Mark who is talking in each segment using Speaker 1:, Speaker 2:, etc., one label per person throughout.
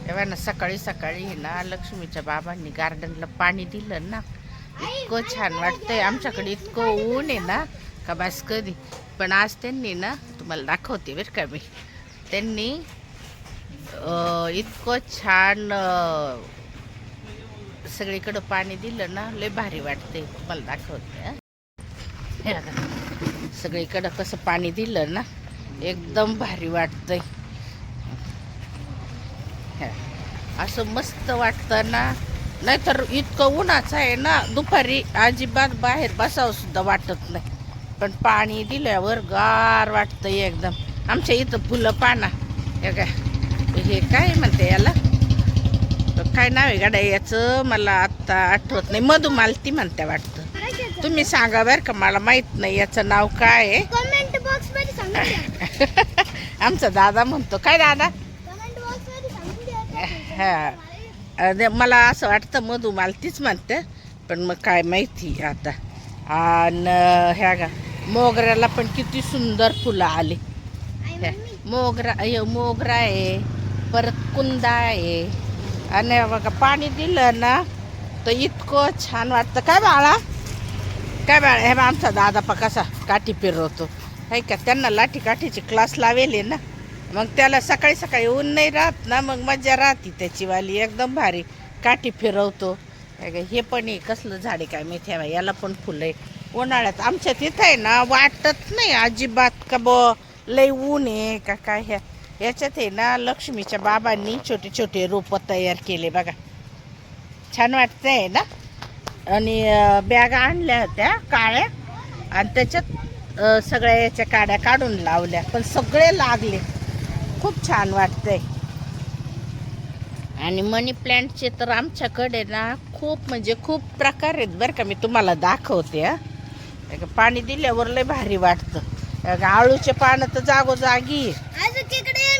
Speaker 1: तेव्हा ना सकाळी सकाळी ना लक्ष्मीच्या बाबांनी गार्डनला पाणी दिलं ना, इतकं छान वाटतंय. आमच्याकडे इतकं ऊन आहे ना का बस कधी. पण आज त्यांनी ना, तुम्हाला दाखवते बरं का मी, त्यांनी इतकं छान सगळीकडं पाणी दिलं ना, लय भारी वाटतंय. तुम्हाला दाखवते. हे बघा, सगळीकडं कसं पाणी दिलं ना, एकदम भारी वाटतंय. असं मस्त वाटतं ना. नाहीतर इतकं उन्हाचं आहे ना, दुपारी अजिबात बाहेर बसावं सुद्धा वाटत नाही. पण पाणी दिल्यावर गार वाटतं एकदम. आमच्या इथं फुलं पाना हे काय म्हणते याला, काय नाव आहे गाड्या याचं, मला आत्ता आठवत नाही. मधुमालती म्हणते वाटतं. तुम्ही सांगा बरं का, मला माहित नाही याचं नाव काय आहे.
Speaker 2: कमेंट बॉक्स मध्ये सांगा.
Speaker 1: आमचा दादा म्हणतो. काय दादा?
Speaker 2: कमेंट बॉक्स मध्ये सांगा.
Speaker 1: हा, मला असं वाटतं मधुमालतीच म्हणते, पण मग काय माहिती आता. आणि ह्या गा मोगऱ्याला पण किती सुंदर फुलं आली. मोगरा आहे, परत कुंदा आहे. आणि बघा पाणी दिलं ना तर इतकं छान वाटतं. काय बाळा, काय बाळा, हे बा आमचा दादा कसा काठी फिरवतो आहे का. त्यांना लाठी काठीची क्लास लावेले ना, मग त्याला सकाळी सकाळी ऊन नाही राहत ना, मग मजा राहते त्याची वाली. एकदम भारी काठी फिरवतो. हे पण आहे कसलं झाड आहे काय माहिती आहे. याला पण फुलं आहे. उन्हाळ्यात आमच्या तिथं आहे ना, वाटत नाही अजिबात का लय ऊन आहे का काय. याच्यात आहे ना, लक्ष्मीच्या बाबांनी छोटे छोटे रोपं तयार केले बघा. छान वाटतंय ना. आणि बॅगा आणल्या होत्या काळ्या, आणि त्याच्यात सगळ्या याच्या काड्या काढून लावल्या, पण सगळे लागले. खूप छान वाटतंय. आणि मनी प्लॅन्टचे तर आमच्याकडे ना खूप म्हणजे खूप प्रकार आहेत बरं का. मी तुम्हाला दाखवते. पाणी दिल्यावर लय भारी वाटतं. आळूचे पानं तर जागोजागी.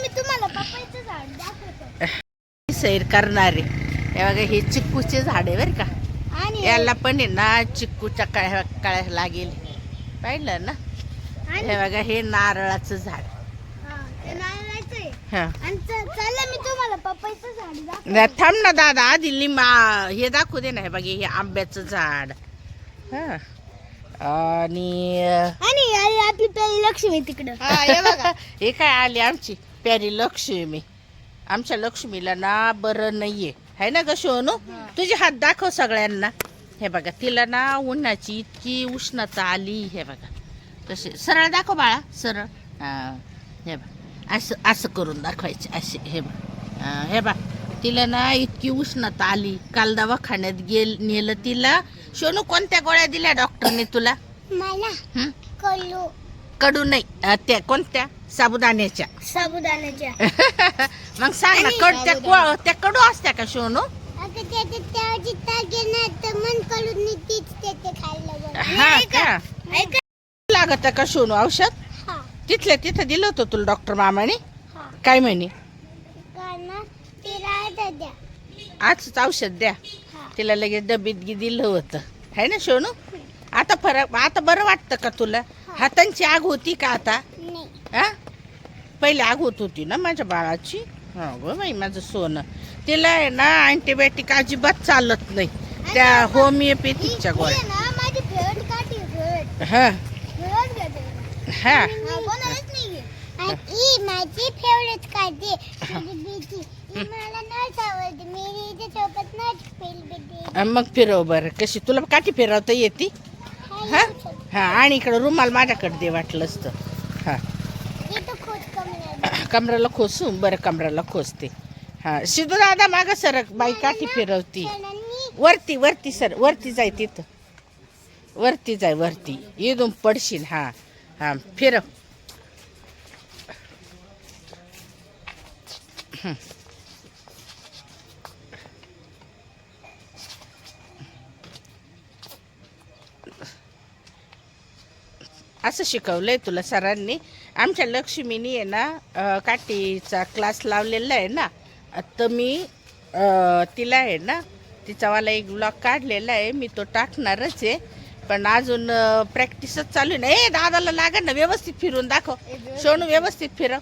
Speaker 2: मी तुम्हाला पपईचं झाड दाखवतो.
Speaker 1: सैर करणारे हे बघा, हे चिक्कूचे झाड आहे बरं का.
Speaker 2: आणि
Speaker 1: याला पण आहे ना चिक्कूच्या काळ्या लागेल, पाहिलं ना. हे बघा, हे नारळाचं झाड.
Speaker 2: चला मी तुम्हाला पपईचं झाड दाखवतो.
Speaker 1: थांब ना दादा, आधी लिंबा हे दाखवू दे ना. हे बघा, हे आंब्याचं झाड. हा, आणि
Speaker 2: आपली प्यारी लक्ष्मी तिकडं.
Speaker 1: हे बघा, हे काय आली आमची प्यारी लक्ष्मी. आमच्या लक्ष्मीला ना बरं नाहीये, है ना ग सोनू. तुझे हात दाखव सगळ्यांना. हे बघा, तिला ना उन्हाची इतकी उष्णता आली. हे बघा तसे सरळ दाखव बाळा, सरळ. हे बघ, असं असं करून दाखवायचे असे. हे बघ, हे बघ, तिला ना इतकी उष्णता आली. काल दवाखान्यात नेलं तिला. सोनू, कोणत्या गोळ्या दिल्या डॉक्टरने तुला?
Speaker 2: मला
Speaker 1: कडू नाही, त्या कोणत्या? साबुदाण्याच्या. मग सांग ना, त्या कडू असत्या का सोनू? हा का, लागत का सोनू औषध? तिथल्या तिथं दिलं होतं तुला डॉक्टर मामाने? काय म्हणे? आजच औषध द्या. तिला लगेच डबीत दिलं होतं, है ना सोनू. आता आता बरं वाटतं का तुला? हातांची आग होती का आता? हा, पहिले आग होत होती ना माझ्या बाळाची. हो गं बाई, माझं सोनं. तिला आहे ना अँटीबायोटिक अजिबात चालत नाही. त्या होमिओपॅथिकच्या गोळ्या. हा हा,
Speaker 2: माझी फेवरेट काढते.
Speaker 1: मग फिरव बरं कशी. तुला काठी फिरवता येते? हा हा, आणि इकडं रुमाल माझ्याकडे दे वाटलंच तर. हा, कमराला खोसू बरं, कमराला खोसते. हा, सिद्धू दादा मागं सरक. बाई काठी फिरवती. वरती वरती सर, वरती जाय, तिथं वरती जाय, वरती. इथून पडशील. हा हा, फिरव. असं शिकवलंय तुला सरांनी. आमच्या लक्ष्मीनी आहे ना काठीचा क्लास लावलेला आहे ना, तर मी तिला आहे ना तिचावाला एक ब्लॉग काढलेला आहे. मी तो टाकणारच आहे, पण अजून प्रॅक्टिसच चालू नाही. दादाला लागेल ना, व्यवस्थित फिरून दाखव सोनू, व्यवस्थित फिरव.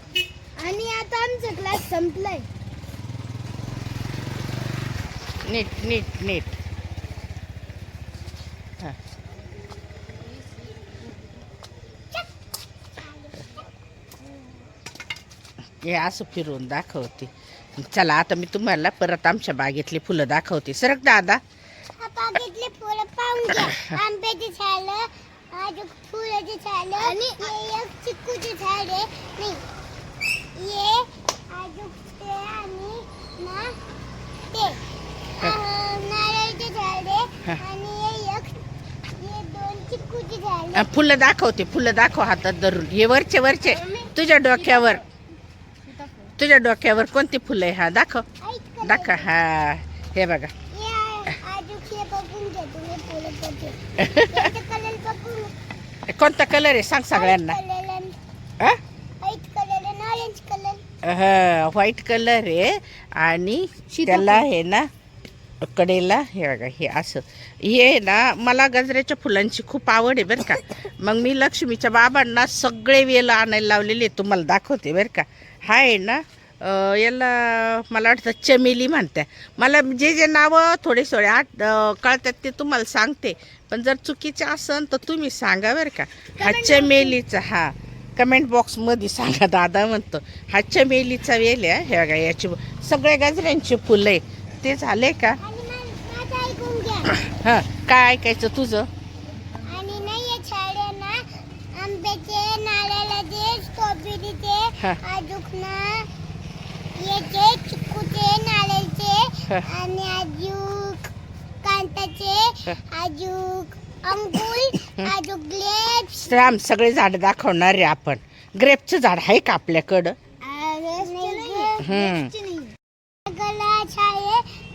Speaker 2: आणि आता आमचा क्लास संपलाय.
Speaker 1: नीट नीट नीट. हा. हे असं फिरवून दाखवते. चला आता मी तुम्हाला परत आमच्या बागेतली फुलं दाखवते. सरक दादा.
Speaker 2: बागेतले फुलं पाहून घ्या. आंब्याची झाडं, अजून फुलाची झाडं आणि एक चिकूची झाड आहे. नाही ये अजून ते आणि ना ते नारळाचे झाड आहे आणि हे दोन चिकूची झाड.
Speaker 1: फुलं दाखवते. फुलं दाखव हातात धरून. हे वरचे वरचे तुझ्या डोक्यावर. तुझ्या डोक्यावर कोणती फुलं आहे? हा दाखव दाखव. हा हे बघा. कोणता कलर आहे सांग सगळ्यांना. हा व्हाईट कलर आहे आणि त्याला हे ना कडेला हे बघा हे असं हे ना. मला गजऱ्याच्या फुलांची खूप आवड आहे बरं का. मग मी लक्ष्मीच्या बाबांना सगळे वेल आणायला लावलेले तुम्हाला दाखवते बरं का. हा आहे ना याला मला वाटतं चमेली म्हणते. मला जे जे नावं थोडे कळतात ते तुम्हाला सांगते. पण जर चुकीचे असन तर तुम्ही सांगा बरं का. हा चमेलीचा. हा कमेंट बॉक्समध्ये सांगा. दादा म्हणतो हा चमेलीचा वेल आहे. हे बघा याची सगळे गजऱ्यांची फुलं आहे. ते झाले का? हां काय ऐकायचं तुझं?
Speaker 2: आणि नाही झाडे ना आंब्याचे, नारळाचे, स्ट्रॉबेरीचे, अजून ना याचे चिकूचे, नारळाचे आणि अजून कांताचे, अजून अंगूर, अजून ग्रेप्स.
Speaker 1: राम सगळे झाड दाखवणार आहे आपण. ग्रेपचं झाड आहे का आपल्याकडं?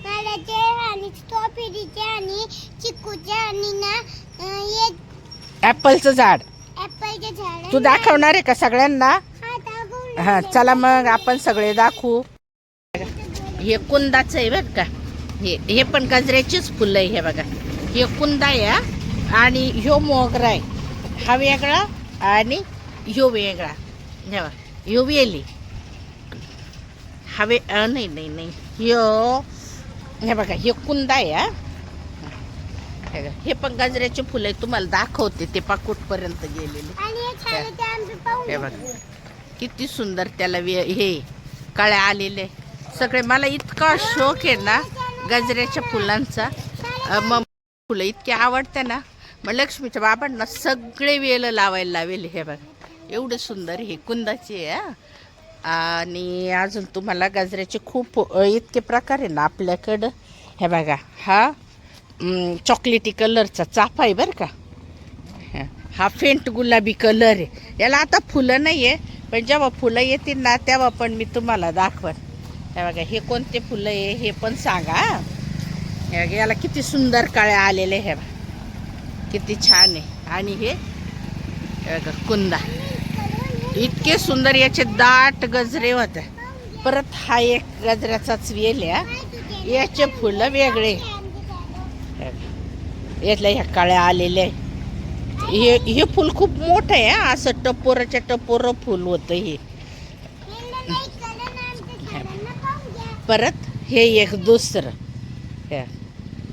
Speaker 2: नारळाचे आणि स्ट्रॉबेरीचे आणि चिकूचे आणि ना
Speaker 1: ॲपलचं झाड.
Speaker 2: ॲपलचे झाड
Speaker 1: तू दाखवणार आहे का सगळ्यांना? हा चला मग आपण सगळे दाखवू. हे कुंदाचं आहे बरं का. हे पण गजऱ्याचीच फुलं आहे. हे बघा हे कुंदा आहे आणि ह्यो मोगरा आहे. हा वेगळा आणि ह्यो वेगळा. हे बघा ह्यो वेली. हवे नाही नाही नाही ह्यो हे बघा हे कुंदा आहे. हे पण गजऱ्याचे फुलं आहे. तुम्हाला दाखवते ते पाकुटपर्यंत गेलेले. हे बघा किती सुंदर त्याला हे कळ्या आलेले सगळे. मला इतका शौक आहे ना गजऱ्याच्या फुलांचा. मग फुलं इतकी आवडते ना. मग लक्ष्मीच्या बाबांना सगळे वेल लावायला लावेल. हे बघा एवढं सुंदर हे कुंदाचे आहे. आणि अजून तुम्हाला गजऱ्याचे खूप इतके प्रकार आहे ना आपल्याकडं. हे बघा हा चॉकलेटी कलरचा चाफा आहे बरं का. हा फेंट गुलाबी कलर आहे. याला आता फुलं नाही आहे पण जेव्हा फुलं येतील ना तेव्हा पण मी तुम्हाला दाखवन. हे बघा हे कोणते फुलं आहे हे पण सांगा. हे बघा याला किती सुंदर कळ्या आलेले. हे बघा किती छान आहे. आणि हे बघा कुंदा इतके सुंदर. याचे दाट गजरे होते. परत हा एक गजऱ्याचाच वेल आहे. याचे फुलं वेगळे. यातल्या ह्या काळ्या आलेल्या आहे. हे फुल खूप मोठं आहे. असं टपोराच्या टपोर फुल होतं हे. परत हे एक दुसरं.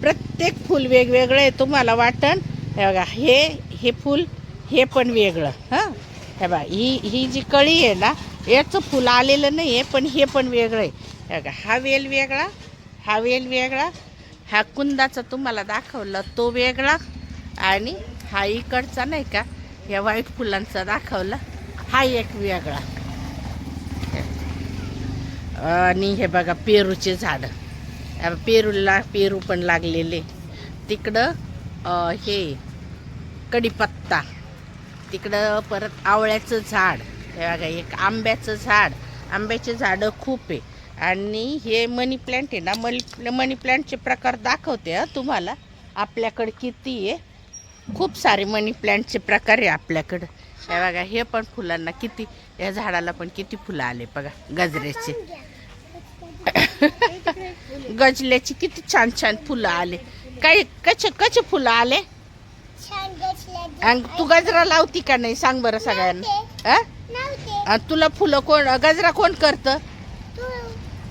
Speaker 1: प्रत्येक फुल वेगवेगळं आहे. तुम्हाला वाटण हे बघा हे फुल हे पण वेगळं. हां हे बघा ही जी कळी आहे ना याचं फुल आलेलं नाही आहे पण हे पण वेगळं आहे. हे बघा हा वेल वेगळा, हा वेल वेगळा. हा कुंदाचा तुम्हाला दाखवला तो वेगळा आणि हा इकडचा नाही का या व्हाईट फुलांचा दाखवला हा एक वेगळा. आणि हे बघा पेरूचे झाडं. पेरू पण लागलेले. तिकडं हे कढीपत्ता. तिकडं परत आवळ्याचं झाड. हे बघा एक आंब्याचं झाड. आंब्याचे झाडं खूप आहे. आणि हे मनी प्लॅन्ट आहे ना. मनी प्लॅन्टचे प्रकार दाखवते तुम्हाला. आपल्याकडे किती आहे खूप सारे मनी प्लॅन्टचे प्रकार आहे आपल्याकडं. हे बघा हे पण फुलांना किती या झाडाला पण किती फुलं आले बघा गजऱ्याचे. गजल्याची किती छान छान फुलं आले. काय कचे फुलं आले. तू गजरा लावती का नाही सांग बरं सगळ्यांना. तुला फुलं कोण गजरा कोण करतं?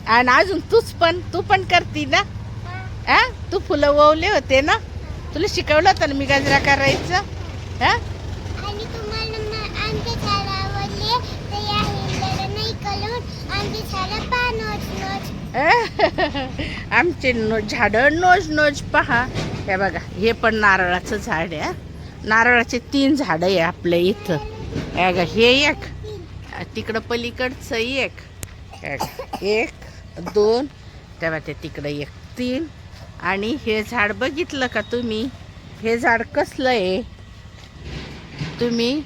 Speaker 1: आणि अजून तू पण करती ना. तू फुलं ववले होते ना, तुला शिकवलं होतं ना मी गजरा करायचं. हा
Speaker 2: आणि तुम्हाला आमचे झाड आवडले तर या हिंडला नाही कळून आमचे झाड पहा नोच नोच.
Speaker 1: आमचे झाडं नोज नोज पहा. हे बघा, हे पण नारळाचं झाड आहे. नारळाचे 3 झाडं आहे आपल्या इथं. हे बघा, हे एक, तिकडं पलीकडचं एक, 1 2, तेव्हा ते तिकडं 1 3. आणि हे झाड बघितलं का तुम्ही? हे झाड कसलं आहे तुम्ही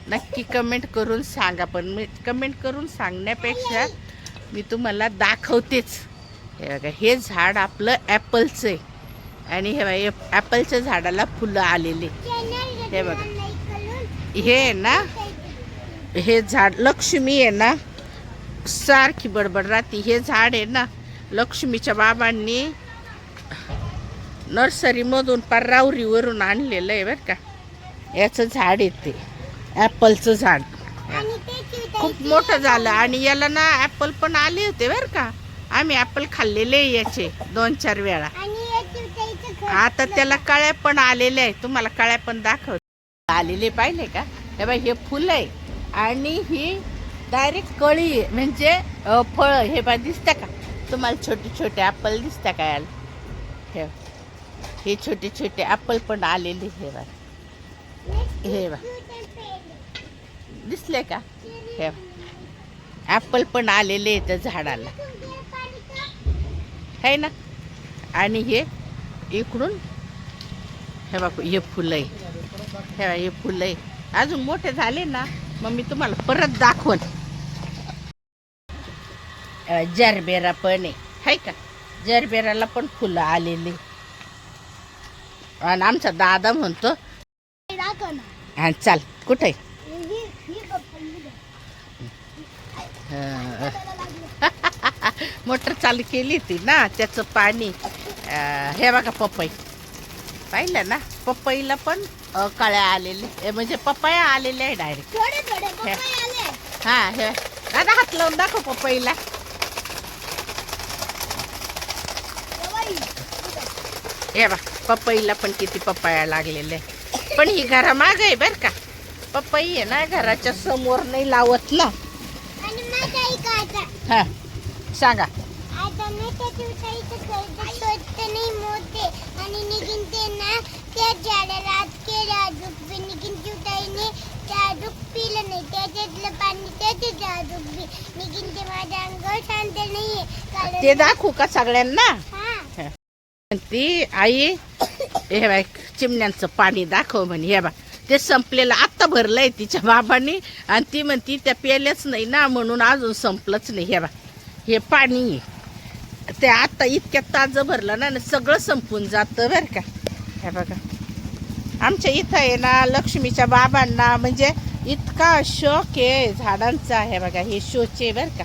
Speaker 1: नक्की कमेंट करून सांगा. पण मी कमेंट करून सांगण्यापेक्षा मी तुम्हाला दाखवतेच. हे बघा, हे झाड आपलं ॲपलचं आहे. आणि हे बघा, ॲपलच्या झाडाला फुलं आलेले. हे बघा, हे आहे ना, हे झाड लक्ष्मी आहे ना, सारखी बडबड राहते. हे झाड आहे ना, लक्ष्मीच्या बाबांनी नर्सरीमधून पार रावरीवरून आणलेलं आहे बरं का. याचं झाड आहे ते ॲपलचं झाड. खूप मोठं झालं आणि याला ना ॲपल पण आले होते बरं का. आम्ही ॲपल खाल्लेले याचे 2-4 वेळा. आता त्याला कळ्या पण आलेल्या आहे. तुम्हाला कळ्या पण दाखवते आलेले, पाहिले का? हे बाई, हे फुलं आहे आणि ही डायरेक्ट कळी आहे, म्हणजे फळं. हे बा दिसतं का तुम्हाला? छोटे छोटे ॲपल दिसतं का याला? हे छोटे छोटे ॲपल पण आलेले. हे बा, हे बा, दिसले का? हे ॲपल पण आलेले आहेत त्या झाडाला, है ना. आणि हे इकडून हे बघ, हे फुलं आहे. हे बघ, हे फुलं आहे. अजून मोठे झाले ना मग मी तुम्हाला परत दाखवण. जरबेरा पण आहे का? जरबेराला पण फुलं आलेली. आणि आमचा दादा म्हणतो हा चाल कुठे मोटर चालू केली ती ना, त्याचं पाणी. हे बघा, पपई पाहिलं ना, पपईला पण कळ्या आलेले, म्हणजे पपया आलेले आहे डायरेक्ट. हा, हे दादा हात लावून दाखव पपईला. हे बा, पपईला पण किती पपया लागलेले. पण ही घरामाग आहे बरं का. पपई आहे ना, घराच्या समोर नाही लावत ना. हा सांगा.
Speaker 2: आता ना नाही मोठे आणि निघून ते ना त्या झाडाला आत केलं. अजून निघून चिवटाईने त्या अजून पिलं नाही. त्याच्यातलं पाणी त्याचे अजून निघून ते माझ्या अंगावर शांत नाहीये.
Speaker 1: ते दाखवू का सगळ्यांना?
Speaker 2: हा,
Speaker 1: ती आई हे बाय चिमण्यांचं पाणी दाखव म्हणे. हे बा, ते संपलेलं आत्ता भरलंय तिच्या बाबांनी. आणि ती म्हणती त्या प्यायल्याच नाही ना, म्हणून अजून संपलंच नाही. हे बा, हे पाणी ते आता इतक्यात ताजं भरलं ना, सगळं संपून जातं बरं का. हे बघा, आमच्या इथं आहे ना लक्ष्मीच्या बाबांना म्हणजे इतका शौक आहे झाडांचा. हे बघा, हे शोचे बरं का.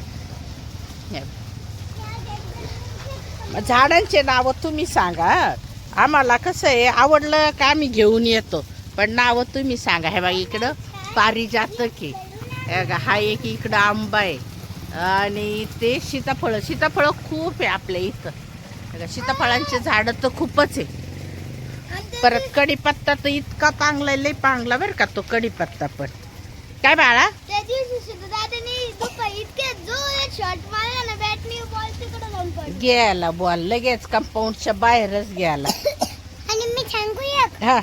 Speaker 1: झाडांचे नावं तुम्ही सांगा. आम्हाला कसं आहे, आवडलं का आम्ही घेऊन येतो, पण नावं तुम्ही सांगा. हे बघा, इकडं पारिजातक आहे. हा एक इकडं आंबा आहे. आणि ते सीताफळं खूप आहे आपल्या इथं. सीताफळांचे झाडं तर खूपच आहे. परत कढीपत्ता तर इतका चांगला, लय चांगला बरं का तो कढीपत्ता पण. काय बाळा? गेला बॉल लगेच कंपाऊंडच्या बाहेरच गेला.
Speaker 2: आणि मी सांगू एक.
Speaker 1: हा,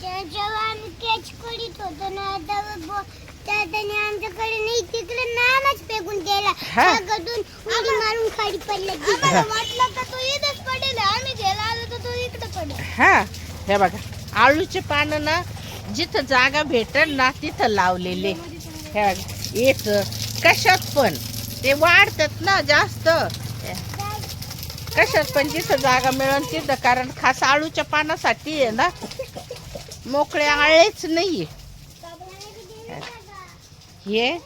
Speaker 2: जेव्हा आम्ही कॅच करीत होतो ना, त्याने आमच्याकडे नाही तिकडे नानच फेकून गेला. सगळ्यातून उडी मारून खाली पडला. आम्हाला वाटलं का तो इथेच पडेल, आम्ही घ्यायला आलो तर तो इकडे पडेल.
Speaker 1: हा, हे बघा, आळूचे पानं ना जिथं जागा भेटेल ना तिथं लावलेले. हे बघा, येत कशात पण ते वाढतात ना जास्त. कशात पण जिथं जागा मिळेल तिथं. कारण खास आळूच्या पानासाठी आहे ना, मोकळे आळेच नाहीये. हे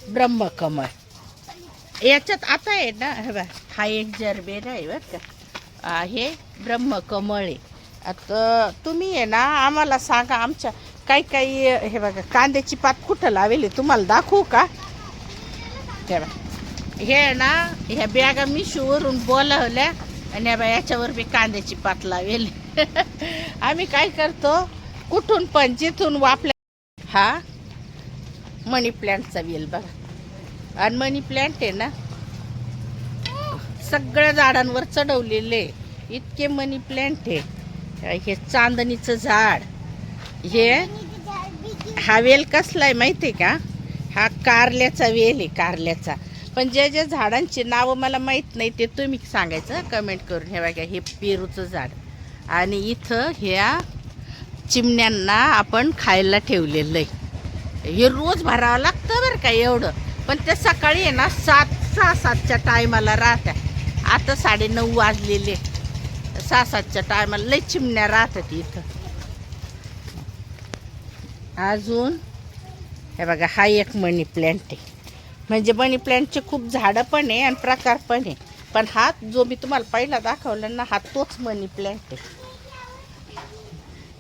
Speaker 1: ब्रह्मकमळ याच्यात आता आहे ना. हे बघा, हा एक जरबेरा आहे बरं का. हे ब्रह्मकमळ आहे. आता तुम्ही आहे ना आम्हाला सांगा. आमच्या काही हे बघा, कांद्याची पात कुठं लावेली तुम्हाला दाखवू का? हे बघा, हे ना ह्या बॅगा मिशोवरून बोलावल्या आणि याच्यावर बी कांद्याची पात लावेल. आम्ही काय करतो, कुठून पण जिथून वापल्या. हा मनी प्लॅन्टचा वेल बघा. आणि मनी प्लॅन्ट आहे ना सगळ्या झाडांवर चढवलेले, इतके मनी प्लॅन्ट आहे. हे चांदणीचं झाड, हे हा वेल कसला आहे माहिती आहे का? हा कारल्याचा वेल आहे, कारल्याचा. पण जे जे झाडांची नावं मला माहीत नाही ते तुम्ही सांगायचं कमेंट करून. हे बघा, हे पेरूचं झाड. आणि इथं ह्या चिमण्यांना आपण खायला ठेवलेलं आहे. हे रोज भरावं लागतं बरं का एवढं. पण ते सकाळी आहे ना 6-7च्या टायमाला राहतात. आता 9:30 वाजलेले. 6-7च्या टायमाला लई चिमण्या राहतात इथं. अजून हे बघा, हा एक मनी प्लॅन्ट आहे. म्हणजे मनी प्लॅन्टचे खूप झाडं पण आहे आणि प्रकार पण आहे. पण हा जो मी तुम्हाला पहिला दाखवला ना, हा तोच मनी प्लॅन्ट आहे.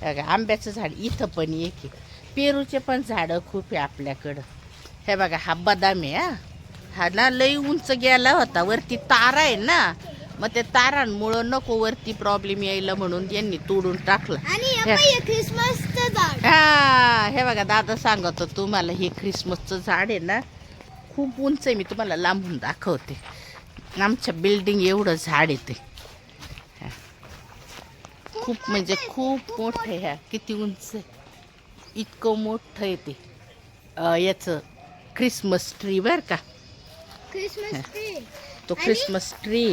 Speaker 1: बघा, आंब्याचं झाड इथं पण एक आहे. पेरूचे पण झाडं खूप आहे आपल्याकडं. हे बघा, हा बदाम आहे. हा ना लई उंच गेला होता, वरती तारा आहे ना, मग ते तारांमुळं नको वरती प्रॉब्लेम यायला म्हणून यांनी तोडून टाकलं.
Speaker 2: क्रिसमसचं झाड.
Speaker 1: हा हे बघा, दादा सांगतो तुम्हाला, हे ख्रिसमसचं झाड आहे ना, खूप उंच आहे. मी तुम्हाला लांबून दाखवते. आमच्या बिल्डिंग एवढं झाड आहे ते. खूप म्हणजे खूप मोठं आहे. ह्या किती उंच आहे, इतकं मोठं आहे ते. याचं ख्रिसमस ट्री बरं का,
Speaker 2: क्रिसमस ट्री.
Speaker 1: तो ख्रिसमस ट्री.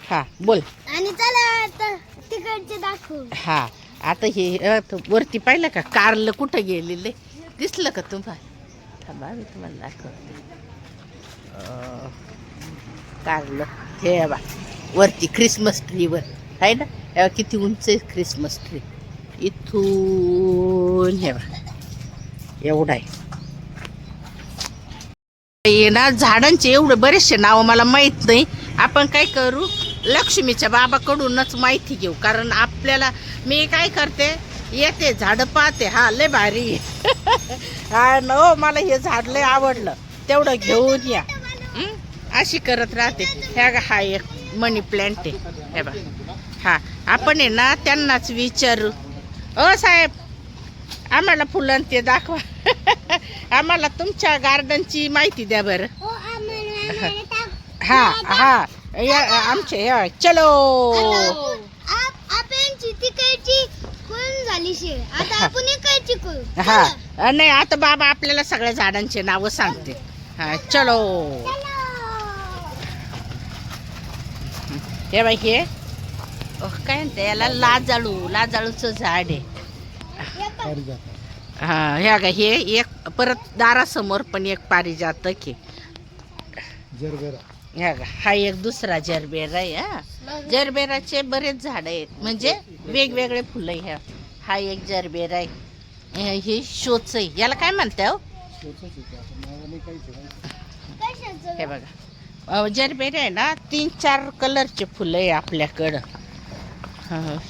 Speaker 1: हा बोल.
Speaker 2: आणि चला आता तिकडचे दाखवू.
Speaker 1: हा आता हे वरती पाहिलं का, कारलं कुठं गेलेले दिसलं का तुम्हाला? थांबा मी तुम्हाला दाखवते. कारलं हे बा वरती ख्रिसमस ट्रीवर आहे ना. किती उंच आहे ख्रिसमस ट्री. इथून हे बा एवढा आहे. हे ना झाडांचे एवढे बरेचसे नाव मला माहीत नाही. आपण काय करू, लक्ष्मीच्या बाबाकडूनच माहिती घेऊ. कारण आपल्याला, मी काय करते, येते झाडं पाहते, हा लय भारी हा नो मला हे झाड लय आवडलं, तेवढं घेऊन या. अशी करत राहते. ह्या हा एक मनी प्लॅन्ट आहे. हे बा, हा आपण आहे ना त्यांनाच विचारू, ओ साहेब आम्हाला फुलं ते दाखवा. आम्हाला तुमच्या गार्डनची माहिती द्या बरं. हा हा आमचे चलो.
Speaker 2: आपणची तिकडची कोण झाली शे, आता आपण इकडची करू.
Speaker 1: हा नाही, आता बाबा आपल्याला सगळ्या झाडांचे नावं सांगते. हा चलो. हे बाई, हे काय म्हणते याला, लाजाळूचं झाड आहे. हा ह्या गा, हे एक परत दारासमोर पण एक पारिजातक आहे. ह्या गा, हा एक दुसरा जरबेरा आहे. हा जरबेराचे बरेच झाड आहेत, म्हणजे वेगवेगळे फुलं आहे. हा एक जरबेरा आहे. हे शोच आहे. याला काय म्हणते हो? हे बघा, जरबेरा आहे ना, 3-4 कलरचे फुलं आहे आपल्याकडं.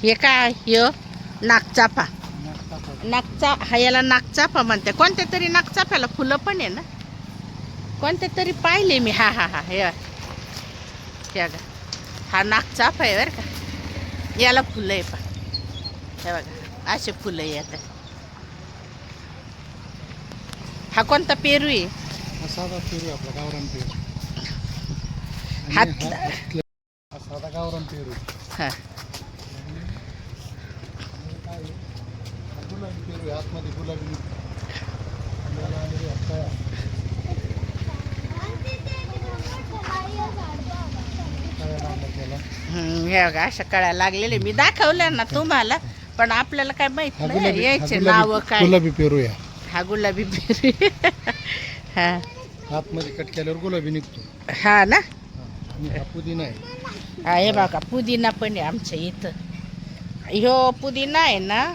Speaker 1: हे काय, हे नागचाफा. हा याला नागचाफा म्हणते. कोणत्या तरी नागचाफ्याला फुलं पण आहे ना, कोणत्या तरी पाहिले मी. हा हा हा हे बघा, हा नागचाफा आहे बरं का. याला फुलं आहे पा. हे बघा, असे फुलं येतात. हा कोणता पेरू आहे?
Speaker 3: साधा पेरू आपला, गावरान पेरू. साधा गावरान पेरू.
Speaker 1: हा
Speaker 3: गुलाबी पेरू, आतमध्ये गुलाबी.
Speaker 1: हे बघा, अशा कळ्या लागलेले मी दाखवल्या ना तुम्हाला, पण आपल्याला काय माहित नाही यायचे नाव काय.
Speaker 3: गुलाबी पेरू या.
Speaker 1: हा गुलाबी पेरू. हा
Speaker 3: आतमध्ये कट केल्यावर गुलाबी निघतो.
Speaker 1: हा ना.
Speaker 3: हा पुदिना आहे.
Speaker 1: हा हे बघा, पुदिना पण आहे आमच्या इथं. ह्यो पुदिना आहे ना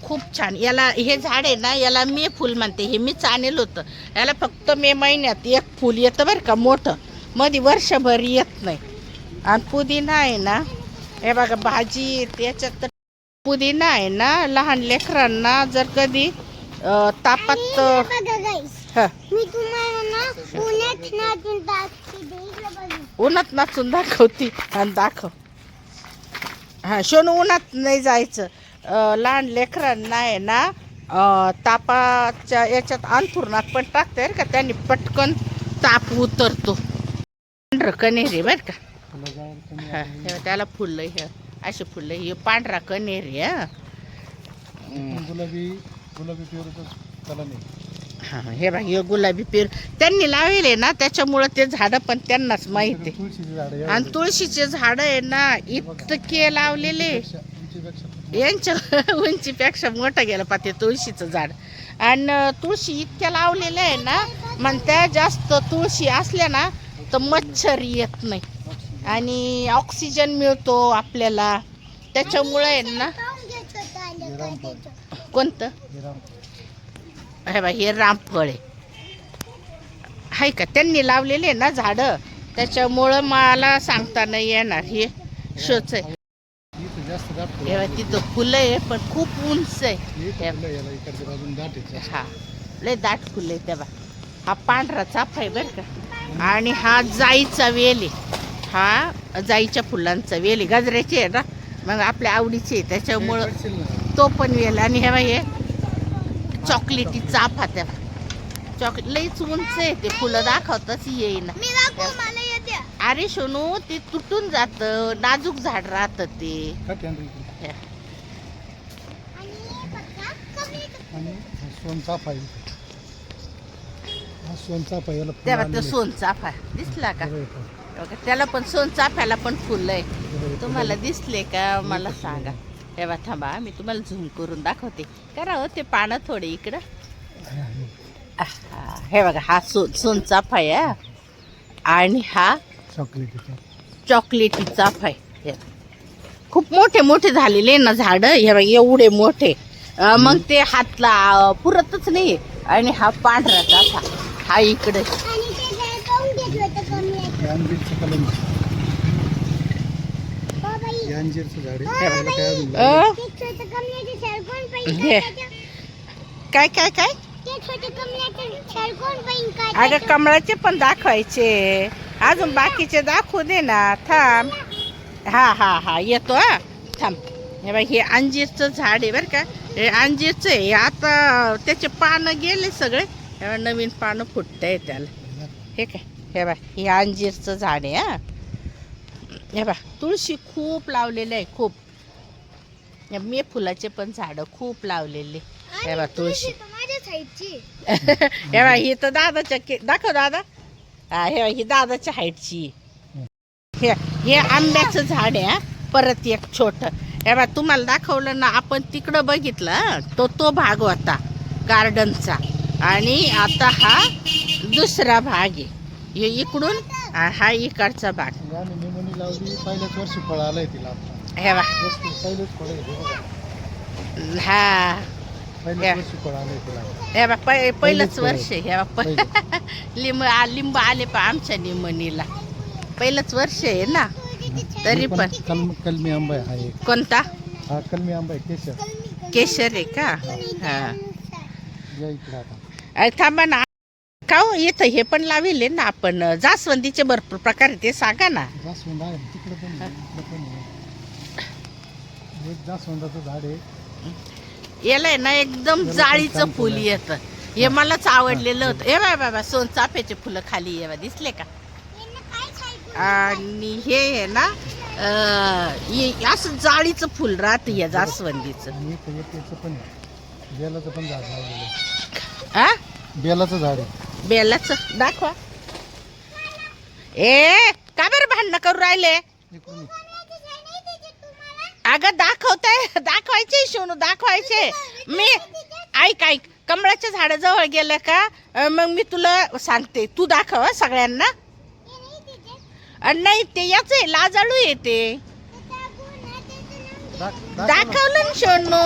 Speaker 1: खूप छान. याला, हे झाड आहे ना, याला मे फुल म्हणते. हे मीच आणलं होतं. याला फक्त मे महिन्यात एक फुल येतं बरं का, मोठं. मध्ये वर्षभर येत नाही. आणि पुदिना आहे ना, हे बघा भाजी त्याच्यात तर पुदिना आहे ना, लहान लेकरांना जर कधी तापात.
Speaker 2: बघा गाईस, मी तुम्हाला ना पुण्यात
Speaker 1: उन्हात नाचून दाखवती आणि दाखव. हां शोनू उन्हात नाही जायचं. लहान लेकरांना आहे ना तापाच्या याच्यात अंथुरणात पण टाकते का त्यांनी पटकन ताप उतरतो. पांढरं कण्हेरी बरं का. हा हे त्याला फुलं हे असे फुलं हे पांढरा कण्हेरी हा.
Speaker 3: गुलाबी गुलाबी पेरूच त्याला नाही.
Speaker 1: हा हे बघ हे गुलाबी पेरू त्यांनी लावले ना त्याच्यामुळं ते झाडं पण त्यांनाच माहिती आहे.
Speaker 3: तुळशीची झाडं
Speaker 1: आणि तुळशीचे झाडं आहे ना इतके लावलेले यांच्या उंचीपेक्षा मोठं गेलं पाते तुळशीचं झाड. आणि तुळशी इतक्या लावलेल्या आहे ना म्हणत्या जास्त तुळशी असल्या ना तर मच्छर येत नाही आणि ऑक्सिजन मिळतो आपल्याला. त्याच्यामुळे आहे ना कोणतं हे बा हे रामफळ आहे का त्यांनी लावलेले ना झाडं त्याच्यामुळं मला सांगता नाही येणार. हे शोच आहे हे तिथं फुलं आहे पण खूप उंच आहे. हा लय दाट फुलं आहे तेव्हा. हा पांढरा चाफा आहे बरं का. आणि हा जाईचा वेल आहे. हा जाईच्या फुलांचा वेल आहे गजऱ्याची आहे ना मग आपल्या आवडीची आहे त्याच्यामुळं तो पण वेल. आणि हे बा हे चॉकलेटी चाफा तेव्हा लईच उंच आहे ते फुलं दाखवतच येईना. अरे सोनू ते तुटून जात नाजूक झाड राहत ते. तेव्हा तो सोनचाफा दिसला का त्याला पण सोनचाफ्याला पण फुलं आहे. तुम्हाला दिसले का मला सांगा. तेव्हा थांबा मी तुम्हाला झूम करून दाखवते. करा हो ते पानं थोडे इकडं. हे बघा हा सोनचाफा आहे आणि हा चॉकलेटी चाफा आहे. खूप मोठे मोठे झालेले ना झाड हे बघा एवढे मोठे मग ते हातला पुरतच नाही. आणि हा पांढरा चाफा हा इकडे काय काय काय अगं कमळाचे पण दाखवायचे अजून बाकीचे दाखवू दे ना. थांब हा हा हा येतो हा थांब. हे बघ हे अंजीरचं झाड आहे बरं का. हे अंजीरचं आहे आता त्याचे पानं गेले सगळे नवीन पानं फुटत आहे त्याला. हे काय हे बघ हे अंजीरचं झाड आहे हा. हे बघ तुळशी खूप लावलेले आहे खूप. मे फुलाचे पण झाडं खूप लावलेले. हे बघ तुळशी हे बघ ही तर दादाच्या दाखव दादा. हे बघ ही दादाच्या हाईटची. हे आंब्याचं झाड आहे परत एक छोट. हे बघ तुम्हाला दाखवलं ना आपण तिकडं बघितलं तो भाग होता गार्डनचा. आणि आता हा दुसरा भाग आहे. हे इकडून हा इकडचा भाग.
Speaker 3: पहिल्याच वर्षी फळ आलंय तिला.
Speaker 1: हे बघ हा हे बघ पहिलंच वर्ष. हे बघ लिंब आले पण आमच्या निमणीला पहिलंच वर्ष आहे ना. तरी पण
Speaker 3: कलमी आंबा आहे.
Speaker 1: कोणता
Speaker 3: हा कलमी आंबा आहे
Speaker 1: केशर आहे का. हा थांबा ना का हो इथं हे पण लावले ना आपण जास्वंदीचे भरपूर प्रकार आहे ते सांगा ना.
Speaker 3: जास्वंद आहे तिकडे पण एक जास्वंदाचं झाड आहे.
Speaker 1: याला ना एकदम जाळीचं फुल येतं. हे मलाच आवडलेलं होतं. हे बाय बाबा सोनचाफ्याचे फुलं खाली येवा दिसले का. आणि हे आहे ना असं जाळीचं फुल राहतं या जास्वंदीचं.
Speaker 3: बेलाचं पण झाड
Speaker 1: हा
Speaker 3: बेलाचं झाड आहे.
Speaker 1: बेलाचं दाखवा. ए का बरं भांडणं करू राहिले. अगं दाखवायचे सोनू दाखवायचे. मी ऐक कमळाच्या झाडाजवळ गेलं का मग मी तुला सांगते. तू दाखव सगळ्यांना. नाही ते याच आहे लाजाळू येते दाखवलं ना सोनू.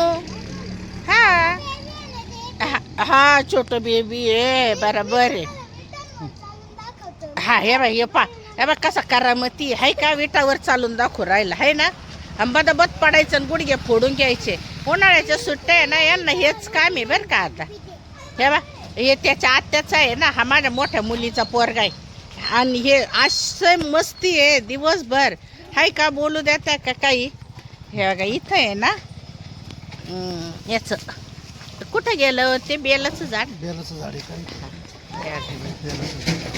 Speaker 1: हा छोट बेबी आहे बरोबर आहे. हा हे बा हे बा कसा करामती आहे का विटावर चालून दाखवू राहिला आहे ना. बदबद पडायचं आणि गुडघे फोडून घ्यायचे. उन्हाळ्याच्या सुट्ट्या आहे ना यांना हेच काम आहे बरं का. आता हे बा हे त्याच्या आत्याचा आहे ना. हा माझ्या मोठ्या मुलीचा पोरगा आहे. आणि हे असं मस्ती आहे दिवसभर. हाय का बोलू देता का काही? हे बघा इथं आहे ना याचं कुठं गेलं ते बेलाचं झाड.
Speaker 3: बेलाचं झाड आहे काय?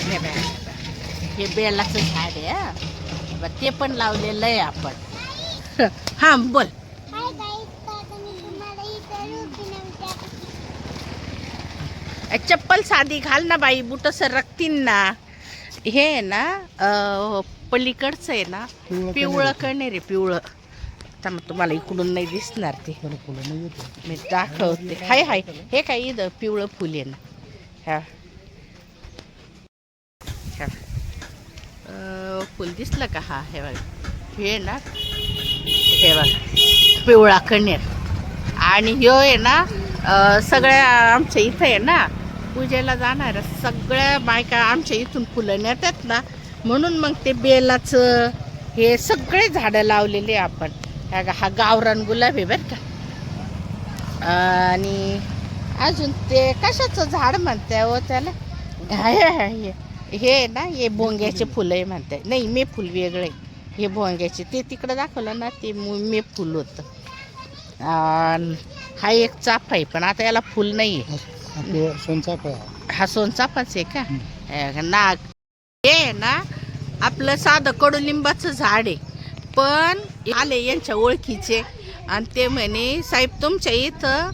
Speaker 1: हे बघा, हे बेलाचं झाड आहे हा. बरं, ते पण लावलेलं आहे आपण. हा बोल.
Speaker 2: हाय गाईस, तर आता मी तुम्हाला इथं रुटीन
Speaker 1: चप्पल साधी घाल ना बाई, बुट सरकतीन ना. हे आहे ना पलीकडचं आहे ना पिवळं कणेर आहे पिवळं. आता मग तुम्हाला इकडून नाही दिसणार ते,
Speaker 3: त्याला फुलं नाही येते.
Speaker 1: मी दाखवते. हाय हाय, हे काय इथं पिवळं फुल आहे ना. हा हा. फुल दिसलं का? हा हे बघा, हे ना, हे बघा पिवळा कणेर. आणि ह्यो आहे ना सगळ्या आमच्या इथं आहे ना पूजेला जाणाऱ्या सगळ्या बायका आमच्या इथून फुलं नेतात ना, म्हणून मग ते बेलाचं हे सगळे झाडं लावलेले आपण. हा गावरान गुलाब आहे बरं का. आणि अजून ते कशाचं झाड म्हणते हो त्याला? हे ना हे भोंग्याचे फुलं आहे म्हणते. नाही मे फुल वेगळे, हे भोंग्याचे. ते तिकडं दाखवलं ना ते मे फुल होतं. हा एक चाफा आहे पण आता याला फुल नाही आहे.
Speaker 3: सोनचाफा.
Speaker 1: हा सोनचाफाच आहे का? नाग हे ना आपलं साधं कडुलिंबाचं झाड आहे. पण आले यांच्या ओळखीचे आणि ते म्हणे साहेब तुमच्या इथं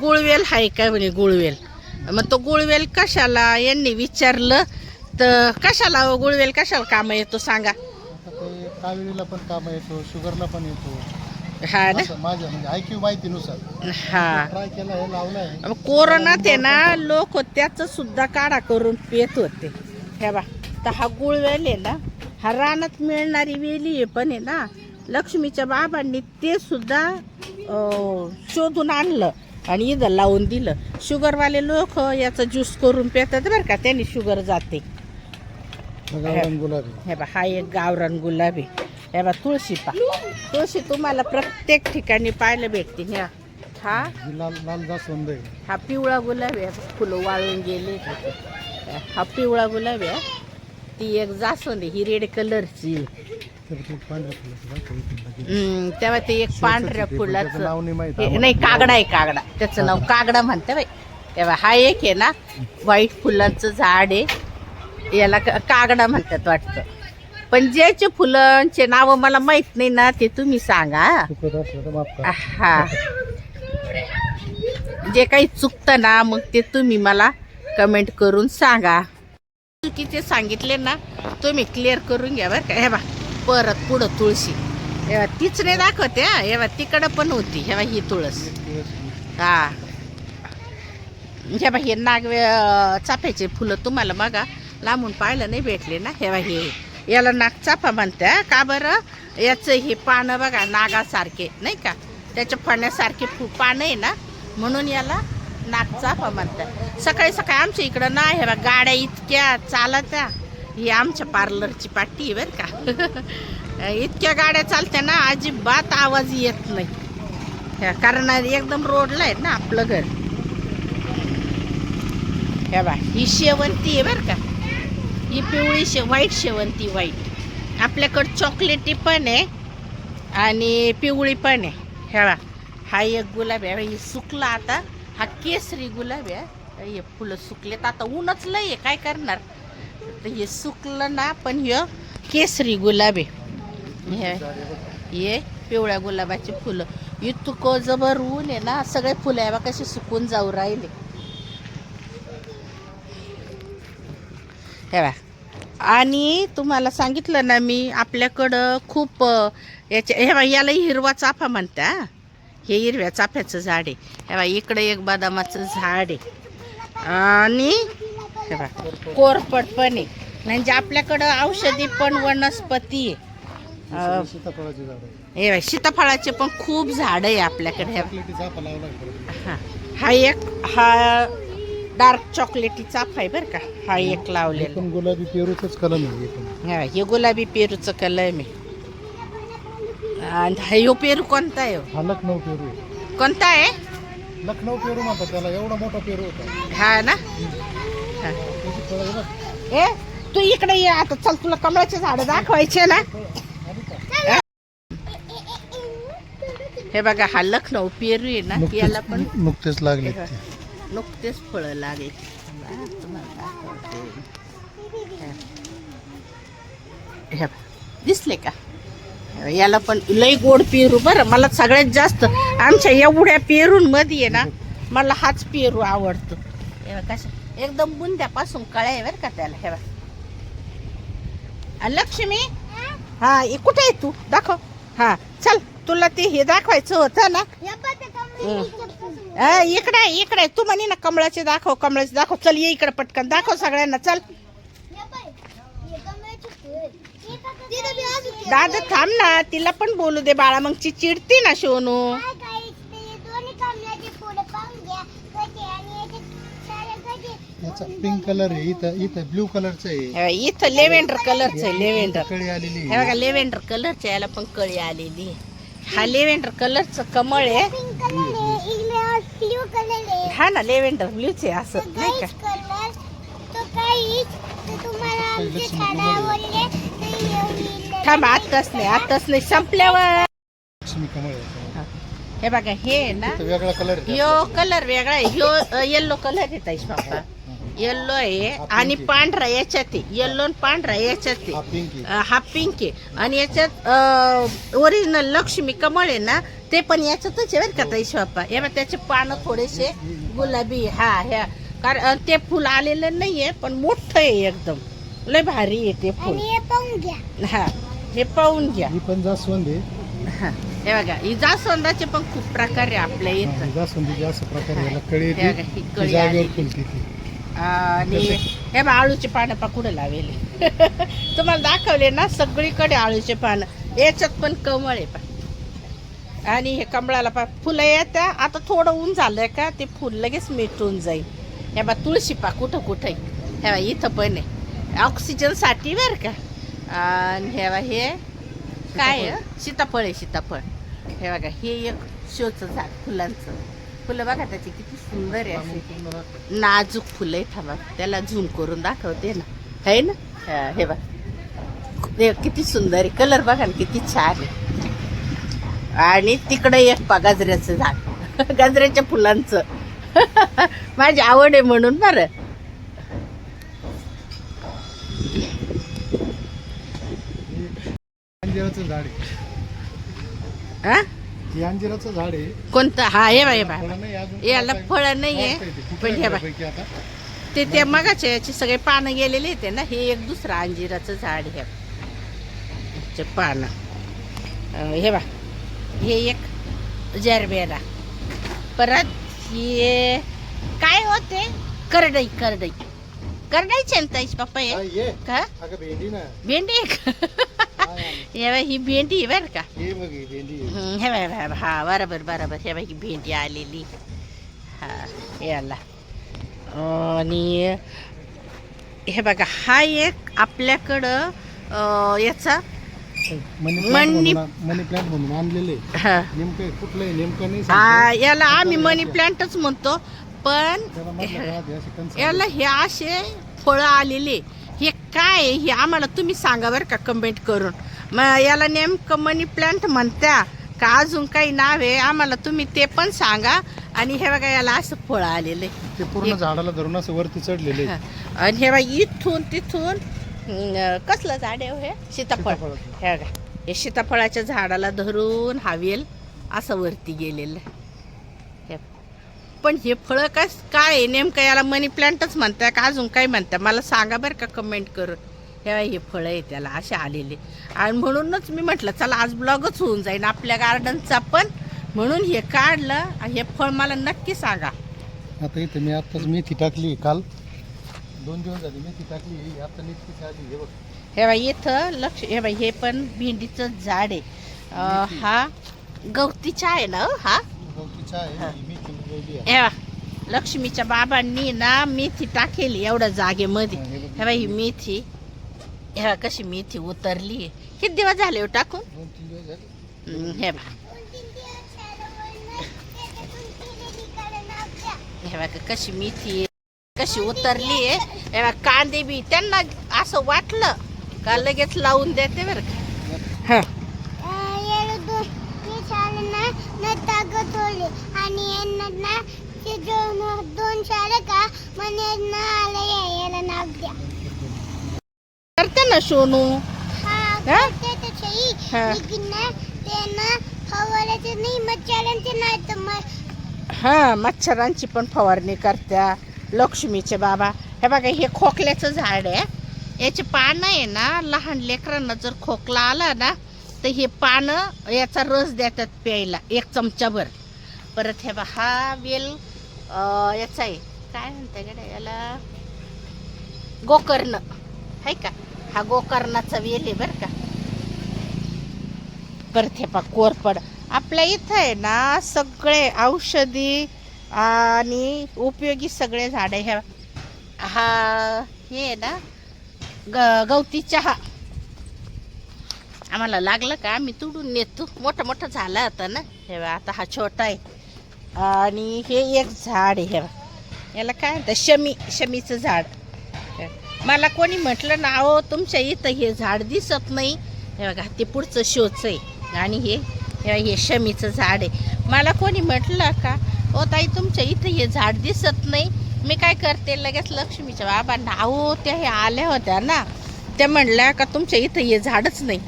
Speaker 1: गुळवेल आहे का म्हणे. गुळवेल. मग तो गुळवेल कशाला यांनी विचारलं तर कशाला गुळवेल कशाला काम येतो सांगा?
Speaker 3: कावेरीला पण काम येतो, शुगरला पण येतो.
Speaker 1: हा ना,
Speaker 3: माझ्या म्हणजे ऐक्यू माहितीनुसार
Speaker 1: हा.
Speaker 3: ट्राय केला आहे, लावलाय.
Speaker 1: कोरोनात आहे ना लोक त्याच सुद्धा काढा करून पित होते. हे बा, तर हा गुळवेल आहे ना, हा रानात मिळणारी वेली आहे पण आहे ना लक्ष्मीच्या बाबांनी ते सुद्धा शोधून आणलं आणि इथं लावून दिलं. शुगरवाले लोक याचा ज्यूस करून पितात बरं का, त्यांनी शुगर जाते. हे बा, हा एक गावरान गुलाबी. हे बा तुळशी पा, तुळशी तुम्हाला प्रत्येक ठिकाणी पाहायला भेटते. हा
Speaker 3: लाल जास्वंद आहे.
Speaker 1: हा पिवळा गुलाबी आहे, फुलं वाळून गेले. हा पिवळा गुलाबी आहे. ती एक जास्वंद ही रेड कलरची. तेव्हा ते एक पांढऱ्या फुलाचं नाही कागडा आहे, कागडा त्याचं नाव कागडा म्हणते बाई. तेव्हा हा एक आहे ना व्हाईट फुलांचं झाड आहे, याला कागडा म्हणतात वाटतं. पण ज्याचे फुलांचे नाव मला माहित नाही ना ते तुम्ही सांगा. हा, जे काही चुकतं ना मग ते तुम्ही मला कमेंट करून सांगा. चुकीचे सांगितले ना तुम्ही क्लिअर करून घ्या बरं का. हे बा परत पुढं तुळशी. हे बा तीच नाही दाखवते. हा हे बा तिकडं पण होती. हे बा ही तुळस. हा हे बा हे नागवे चाफ्याचे फुलं तुम्हाला बघा लांबून पाहायला नाही भेटले ना. हे बा हे याला नागचाफा म्हणते का बरं? याचं हे पानं बघा नागासारखे नाही का, त्याच्या फण्यासारखे पानं आहे ना म्हणून याला नागचाफा म्हणतात. सकाळी सकाळी आमच्या इकडं ना हे बा गाड्या इतक्या चालत्या. ही आमच्या पार्लरची पाटी आहे बरं का. इतक्या गाड्या चालत्या ना अजिबात आवाज येत नाही, कारण एकदम रोडला आहे ना आपलं घर. हे बा ही शेवंती आहे बरं का. ही पिवळी व्हाईट शेवंती, व्हाईट. आपल्याकडं चॉकलेटी पण आहे आणि पिवळी पण आहे. हे बा हा एक गुलाबी आहे. हे सुकला आता. हा केसरी गुलाबी आहे. हे फुलं सुकलेत आता, ऊनच लय आहे काय करणार. तर हे सुकलं ना पण हे केसरी गुलाबी. हे पिवळ्या गुलाबाची फुलं. इतकं जबर ऊन आहे ना, सगळे फुलं आहे बा कसे सुकून जाऊ राहिले. हे बा, आणि तुम्हाला सांगितलं ना मी आपल्याकडं खूप याच्या हे बा याला हिरवा चाफा म्हणता. हे हिरव्या चाफ्याचं झाड आहे. हे बा इकडे एक बदामाचं झाड आहे आणि हे बा कोरपड पण आहे. म्हणजे आपल्याकडं औषधी पण वनस्पती आहे. हे बा सीताफळाचे पण खूप झाड आहे आपल्याकडे. हा एक हा डार्क चॉकलेटी चाफा आहे बरं का. हा एक लावलेला
Speaker 3: गुलाबी पेरूच कलम आहे.
Speaker 1: हे गुलाबी पेरूचं कलम आहे. आणि हा पेरू कोणता आहे?
Speaker 3: हा लखनौ पेरू.
Speaker 1: कोणता आहे?
Speaker 3: लखनौ पेरू म्हणतात त्याला. एवढा मोठा पेरू होता.
Speaker 1: हा ना. ए तू इकडे ये आता, चल तुला कमळाचे झाड दाखवायचे ना. हे बघा हा लखनौ पेरू आहे ना, याला पण
Speaker 3: नुकतेच लागले
Speaker 1: नुकतेच फळं लागेल. तुम्हाला दाखवते. हे दिसले का, याला पण लई गोड पेरू. बरं मला सगळ्यात जास्त आमच्या एवढ्या पेरूंमध्ये आहे ना, मला हाच पेरू आवडतो. हे बघ कशा एकदम बुंद्यापासून कळ्या आहे बरं का त्याला. हे बघ लक्ष्मी, हा कुठे आहे तू, दाखव. हा चल तुला ते हे दाखवायचं होतं ना. इकडे इकडे तू म्हणे ना कमळाचे दाखव, कमळाचे दाखव. चल ये इकडे पटकन दाखव सगळ्यांना. चल दादा थांब ना, तिला पण बोलू दे बाळा, मग ती चिडते ना सोनू.
Speaker 3: याचा पिंक कलर आहे, इथं ब्ल्यू कलरचं आहे,
Speaker 1: इथं लेव्हेंडर कलरचं आहे. लेव्हेंडर
Speaker 3: कळी आलेली
Speaker 1: हे बघा, लेव्हेंडर कलरच्या याला पण कळी आलेली. हा लेव्हेंडर कलरचं कमळ आहे. हा ना लेव्हेंडर ब्ल्यूच आहे असं नाही का. थांब आताच नाही संपल्यावर.
Speaker 3: लक्ष्मी कमळ आहे.
Speaker 1: हे बघा हे ना
Speaker 3: वेगळा कलर
Speaker 1: ह्यो कलर वेगळा आहे. ह्यो येल्लो कलर आहे ताईश बाप्पा. येल्लो आहे आणि पांढरा याच्यात आहे. येल्लो आणि पांढरा याच्यात आहे. हा पिंक आहे. आणि याच्यात ओरिजिनल लक्ष्मी कमळ आहे ना, ते पण याच्यातच आहे बरं का ताईश बाप्पा. हे बघ त्याचे पानं थोडेसे गुलाबी. हा ह्या कारण ते फुल आलेलं नाहीये, पण मोठं आहे एकदम, लय भारी आहे ते फुल. हा हे पाहून घ्या.
Speaker 3: ही पण जास्वंद आहे.
Speaker 1: हा हे बघा, ही जास्वंदाचे पण खूप प्रकार आहे आपल्या इथं.
Speaker 3: जास्वंदीचे असं प्रकार याला कळी
Speaker 1: हे बघा, ही
Speaker 3: येते,
Speaker 1: कळी
Speaker 3: जागेवर
Speaker 1: आलेली.
Speaker 3: फुलते ती.
Speaker 1: आणि हे बघा आळूचे पानं पाकुडं लावेले. तुम्हाला दाखवले ना सगळीकडे आळूचे पानं. याच्यात पण कमळ आहे पा. आणि हे कमळाला पा फुलं येत्या. आता थोडं ऊन झालंय का ते फुल लगेच मिटून जाईल. हे बा तुळशी पा कुठं कुठं हे बा इथं पण आहे ऑक्सिजन साठी बरं का. आणि हे बा हे काय आहे, सीताफळ आहे सीताफळ. हे बघा हे एक शोचं झाड फुलांचं. फुलं बघा त्याची किती सुंदर आहे, असे नाजूक फुलं आहे. थांबा त्याला झूम करून दाखवते ना, है ना. हे बघा किती सुंदर आहे, कलर बघा ना किती छान आहे. आणि तिकडे एक पा गाजऱ्याचं झाड, गाजऱ्याच्या फुलांचं. माझी आवड आहे म्हणून बरं.
Speaker 3: अंजिराचं झाड आहे.
Speaker 1: हा
Speaker 3: हे अंजिराचं झाड आहे.
Speaker 1: कोणतं. हा हे बा हे बा
Speaker 3: फळं नाही अजून.
Speaker 1: याला फळं नाहीये, पण हे बा
Speaker 3: पैकी आता
Speaker 1: ते त्या मगाच्या याची सगळे पानं गेलेले येते ना. हे एक दुसरं अंजिराचं झाड आहे. चे पानं हे बा हे एक जरबेरा. परत हे काय होते, करडई. करडायचे ना ताईश पप्पा हे
Speaker 3: ये
Speaker 1: का.
Speaker 3: अगं भेंडी ना.
Speaker 1: भेंडी आहे का. हे बा ही भेंडी आहे बरं का.
Speaker 3: हे बघ ही भेंडी आहे.
Speaker 1: हे बघा हा बरोबर. हे बघा ही भेंडी आलेली. हा याला. आणि हे बघा हा एक आपल्याकडं याचा
Speaker 3: मनी प्लांट म्हणून आणलेले.
Speaker 1: हा
Speaker 3: नेमकं कुठलं आहे नेमकं नाही
Speaker 1: हा, याला आम्ही मनी प्लांटच म्हणतो. पण
Speaker 3: सांगतो.
Speaker 1: याला हे असे फळं आलेले. हे काय आहे हे आम्हाला तुम्ही सांगा बरं का कमेंट करून. मग याला नेमकं मनी प्लांट म्हणत्या का अजून काही नाव आहे आम्हाला तुम्ही ते पण सांगा. आणि हे बघा याला असं फळं आलेले,
Speaker 3: ते पूर्ण झाडाला धरून असं वरती चढलेले.
Speaker 1: आणि हे बघा इथून तिथून कसलं झाड आहे हे, सीताफळ. हे बघा हे सीताफळाच्या झाडाला धरून हवेल असं वरती गेलेलं. पण हे फळं काय आहे नेमकं, याला मनी प्लांटच म्हणताय का अजून काही म्हणताय मला सांगा बरं का कमेंट करून. हे फळं आहे त्याला असे आलेले. आणि म्हणूनच मी म्हटलं चला आज ब्लॉगच होऊन जाईल आपल्या गार्डनचा पण, म्हणून हे काढलं. आणि हे फळ मला नक्की सांगा.
Speaker 3: आता इथे मी आताच मेथी टाकली, काल 2 दिवस झाली मेथी टाकली. आता नीट आली. हे बघ
Speaker 1: हे बाई इथं लक्ष. हे बाई हे पण भेंडीचं झाड आहे. हा गवतीचा आहे ना. हा
Speaker 3: गवतीचा आहे. मेथी उगवली आहे.
Speaker 1: हे बा लक्ष्मीच्या बाबांनी ना मेथी टाकेली एवढ्या जागेमध्ये. हे बाई ही मेथी ह्या कशी मेथी उतरली. किती दिवस झाले हो टाकून.
Speaker 3: 2-3 दिवस झाले.
Speaker 1: हे बा हे बघा कशी मेथी कशी उतरली आहे. कांदे बी त्यांना असं वाटलं का लगेच लावून देते बरं का. हा
Speaker 2: आणि यांना ना ते दोन शाळे का म्हणे ना आला यायला नाव द्या
Speaker 1: करते ना सोनू.
Speaker 2: हा करते तर सही लेकिन ना ते ना फवारायचे नाही मच्छरांचे नाही तर मग
Speaker 1: हा मच्छरांची पण फवारणी करत्या लक्ष्मीचे बाबा. हे बघा हे खोकल्याचं झाड आहे. याचे पानं आहे ना लहान लेकरांना जर खोकला आला ना तर हे पानं याचा रस देतात प्यायला 1 चमचाभर. परत हे बा हा वेल याचा आहे काय म्हणते गड्या याला गोकर्ण आहे का. हा गोकर्णाचा वेल आहे बरं का. परत हे पा कोरपड. आपल्या इथं आहे ना सगळे औषधी आणि उपयोगी सगळे झाडे. हा हे आहे ना गवती चहा आम्हाला लागलं का आम्ही तुडून नेतो. मोठं मोठं झालं होतं ना. हे आता हा छोटा आहे. आणि हे एक झाड आहे. हे याला काय म्हणतात शमीचं झाड. मला कोणी म्हटलं ना अहो तुमच्या इथं हे झाड दिसत नाही. हे बघा ते पुढचं शोचं आहे. आणि हे शमीचं झाड आहे. मला कोणी म्हटलं का ओ ताई तुमच्या इथं हे झाड दिसत नाही. मी काय करते लगेच लक्ष्मीच्या बाबांना अहो त्या हे आल्या होत्या ना त्या म्हणल्या का तुमच्या इथं हे झाडच नाही.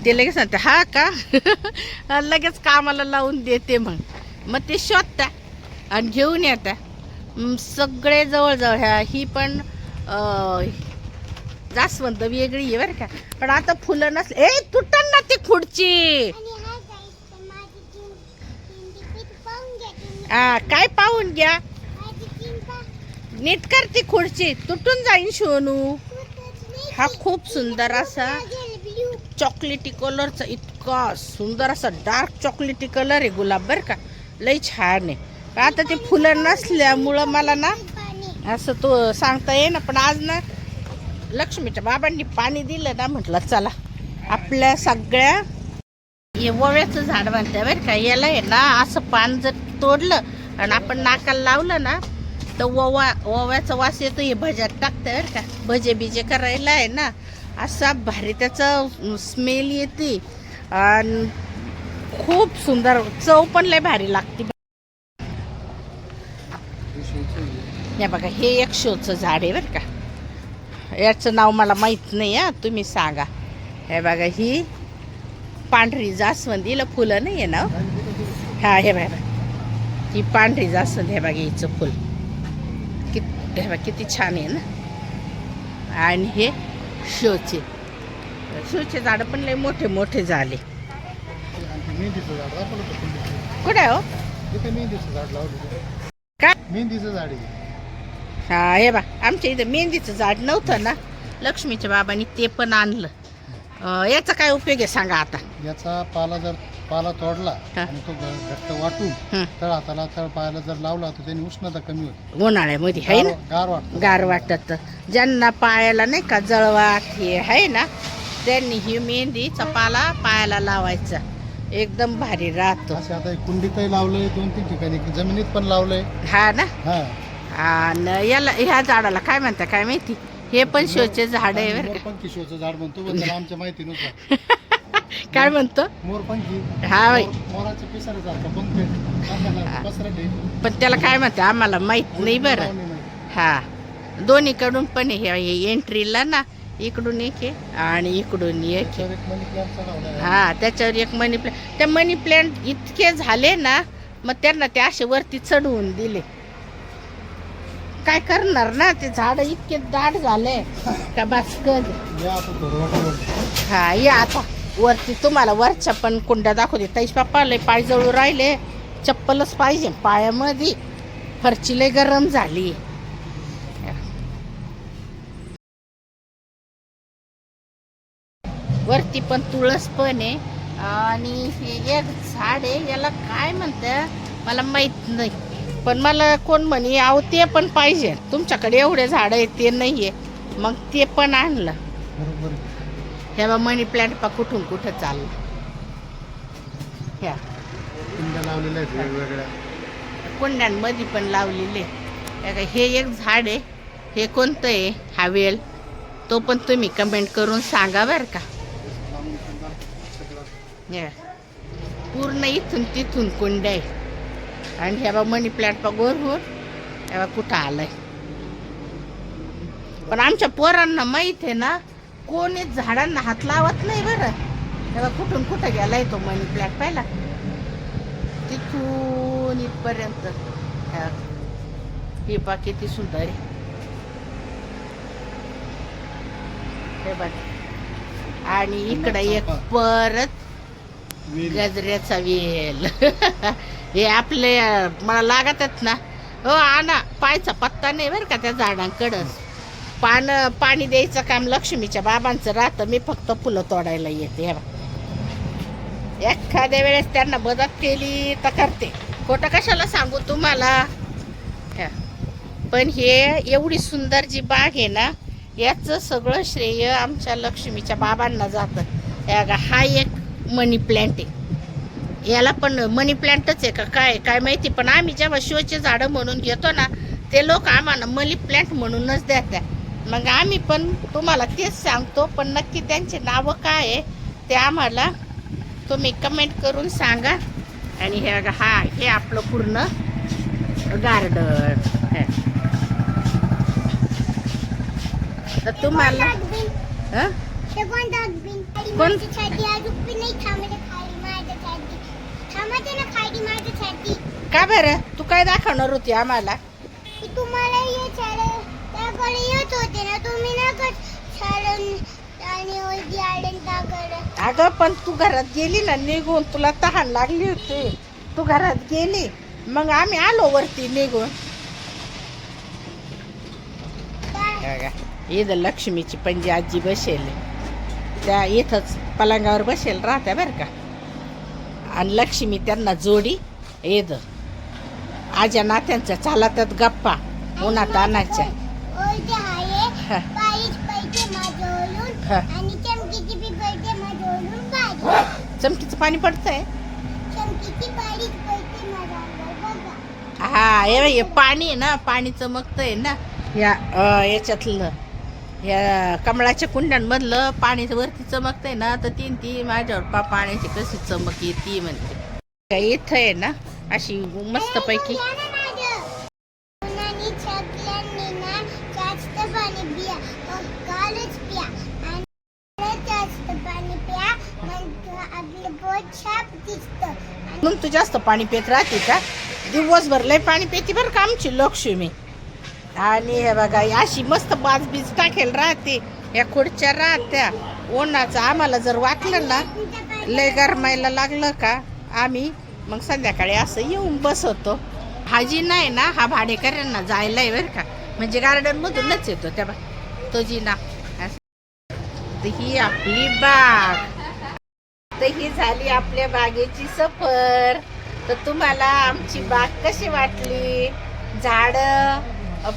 Speaker 1: ते लगेच सांगते हा का लगेच कामाला लावून देते. मग ते शोधता आणि घेऊन येता सगळे जवळजवळ. ही पण जास्वंद वेगळी आहे बरं का. पण आता फुलं नसले तुटन ना ती खुर्ची. काय पाहून घ्या नीट कर ती खुर्ची तुटून जाईन सोनू. हा खूप सुंदर असा चॉकलेटी कलरचा इतका सुंदर असा डार्क चॉकलेटी कलर आहे गुलाब बरं का. लई छान आहे. आता ते फुलं नसल्यामुळं मला ना असं तो सांगता येईना. पण आज ना लक्ष्मीच्या बाबांनी पाणी दिलं ना म्हटलं चला आपल्या सगळ्या हे ओव्याचं झाड म्हणते बरं का. याला आहे ना असं पान जर तोडलं आणि आपण नाकाला लावलं ना तर ओव्याचा वास येतो. हे भज्यात टाकतं बरं का. भजे बिजे करायला आहे ना असा भारी त्याचा स्मेल येते आणि खूप सुंदर चव पण लय भारी लागते. हे बघा हे एक शोचं झाड आहे बरं का. याचं नाव मला माहीत नाही हा तुम्ही सांगा. हे बघा ही पांढरी जास्वंदीला फुलं नाही आहे ना. हा हे बघा ही पांढरी जास्वंद. हे बघा हिचं फुल हे बघा किती छान आहे ना. आणि हे शोचे झाड पण लय मोठे मोठे झाले. कुठे हो काय
Speaker 3: मेहंदीचं झाड आहे.
Speaker 1: हा हे बा आमच्या इथं मेहंदीचं झाड नव्हतं ना लक्ष्मीच्या बाबांनी ते पण आणलं. याचा काय उपयोग आहे सांगा आता.
Speaker 3: याचा पाला तोडला आणि तो घट्ट वाटून तळ हाताला तळ पायाला जर लावला तर त्याने उष्णता कमी होते.
Speaker 1: उन्हाळ्यामध्ये आहे ना गार वाटत. ज्यांना पायाला नाही का जळवाट हे आहे ना त्यांनी ही मेहंदीचा पाला पायाला लावायचा एकदम भारी राहतो.
Speaker 3: आता कुंडीतही लावलंय 2-3 ठिकाणी जमिनीत पण लावलंय.
Speaker 1: हा ना.
Speaker 3: हा
Speaker 1: आणि याला ह्या झाडाला काय म्हणता काय माहिती. हे पण शोचे झाड आहे बरं का.
Speaker 3: मोरपंखी शोचं झाड म्हणतो पण त्याला आमच्या माहितीनुसार
Speaker 1: काय म्हणतो
Speaker 3: मोरपंखी.
Speaker 1: हा बाई
Speaker 3: मोराचं पिसार जातं पण
Speaker 1: पण त्याला काय म्हणते आम्हाला माहित नाही बरं. हा दोन्हीकडून पण हे एंट्रीला ना इकडून एक आहे आणि इकडून एक आहे. हा त्याच्यावर एक मनी प्लॅन्ट. त्या मनी प्लॅन्ट इतके झाले ना मग त्यांना ते असे वरती चढवून दिले. काय करणार ना ते झाड इतके दाट झाले का भास्कर. हा या आता वरती तुम्हाला वरच्या पण कुंड्या दाखवते. ताईश बाप्पा लय पाय जळू राहिले. चप्पलच पाहिजे पायामध्ये. फरची लय गरम झाली. वरती पण तुळस पण आहे. आणि हे एक झाड आहे याला काय म्हणतात मला माहित नाही. पण मला कोण म्हणे अहो ते पण पाहिजे तुमच्याकडे एवढे झाड आहेत ते नाहीये मग ते पण आणलं. हे बा मनी प्लॅन्ट पा कुठून कुठं चाललं. ह्या
Speaker 3: लावलेल्या आहेत वेगवेगळ्या
Speaker 1: कुंड्यांमध्ये पण लावलेले. हे एक झाड आहे हे कोणतं आहे हा वेल, तो पण तुम्ही कमेंट करून सांगा बरं का. हे पूर्ण इथून तिथून कुंड्या आहे. आणि ह्या बा मनी प्लॅन्ट बा गोरगोर ह्या कुठं आलंय. पण आमच्या पोरांना माहित आहे ना, कोणीच झाडांना हात लावत नाही बरं. तेव्हा कुठून कुठं गेलाय तो मनी प्लॅन्ट पाहिला, तिथून इथपर्यंत. हे पा किती सुंदर आहे. हे बघ. आणि इकडं एक परत गजऱ्याचा वेल. हे आपले मला लागतात ना हो. आणा पायचा पत्ता नाही बरं का त्या झाडांकडंच. पाणी द्यायचं काम लक्ष्मीच्या बाबांचं राहतं. मी फक्त फुलं तोडायला येते. एखाद्या वेळेस त्यांना मदत केली तर करते, खोटं कशाला सांगू तुम्हाला. पण हे एवढी सुंदर जी बाग आहे ना, याचं सगळं श्रेय आमच्या लक्ष्मीच्या बाबांना जातं. हा एक मनी प्लॅन्ट आहे. याला पण मनी प्लॅन्टच आहे का काय माहिती. पण आम्ही जेव्हा शोचे झाडं म्हणून घेतो ना, ते लोक आम्हाला मनी प्लॅन्ट म्हणूनच देतात. मग आम्ही पण तुम्हाला तेच सांगतो. पण नक्की त्यांचे नावं काय आहे ते आम्हाला तुम्ही कमेंट करून सांगा. आणि हे आपलं पूर्ण गार्डन. तर तुम्हाला का बरं, तू काय दाखवणार होती आम्हाला.
Speaker 2: तुम्हाला येत होते ना, तुम्ही ना
Speaker 1: अगं पण तू घरात गेली ना निघून, तुला तहान लागली होती, तू घरात गेली, मग आम्ही आलो वरती निघून. इथं लक्ष्मीची पंजी आजी बसेल, त्या इथंच पलंगावर बसेल राहत्या बरं का. आणि लक्ष्मी त्यांना जोडी येद आज्या नात्यांच्या चालतात गप्पा उन्हात आणायच्या. चमकीचं पाणी पडतंय. हा हे पाणी आहे ना, पाणी चमकतंय ना. याच्यातलं या कमळाच्या कुंड्यांमधलं पाणी वरती चमकतंय ना, तर ती माझ्यावर पाण्याची कशी चमक येते म्हणते. इथं आहे ना अशी मस्त पैकी म्हणून तू जास्त पाणी पित राहते का. दिवसभर लय पाणी पिते बरं का आमची लक्ष्मी. आणि हे बघा अशी मस्त बाजबीज टाकेल राहते. या खुर्च्या राहत्या उन्हाचं. आम्हाला जर वाटलं ना लय गरमायला लागलं का, आम्ही मग संध्याकाळी असं येऊन बसवतो. हाजी नाही ना, हा भाडेकऱ्यांना जायला आहे बरं का, म्हणजे गार्डन मधूनच येतो त्या तो जिना. तर ही आपली बाग. तर ही झाली आपल्या बागेची सफर. तर तुम्हाला आमची बाग कशी वाटली, झाडं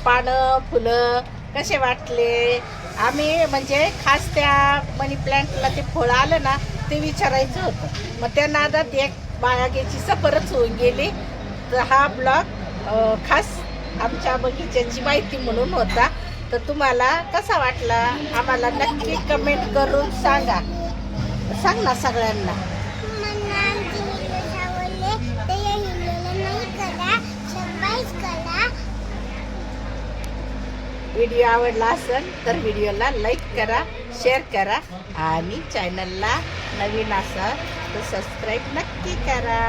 Speaker 1: पानं फुलं कसे वाटले. आम्ही म्हणजे खास त्या मनी प्लॅन्टला ते फळ आलं ना ते विचारायचं होतं. मग त्या नादात एक बागेची सफरच होऊन गेली. तर हा ब्लॉग खास आमच्या बगीच्याची माहिती म्हणून होता. तर तुम्हाला कसा वाटला आम्हाला नक्की कमेंट करून सांगा. सांग ना सगळ्यांना. व्हिडिओ आवडला असेल तर व्हिडिओला लाईक करा, शेअर करा आणि चॅनलला नवीन असाल तर सबस्क्राईब नक्की करा.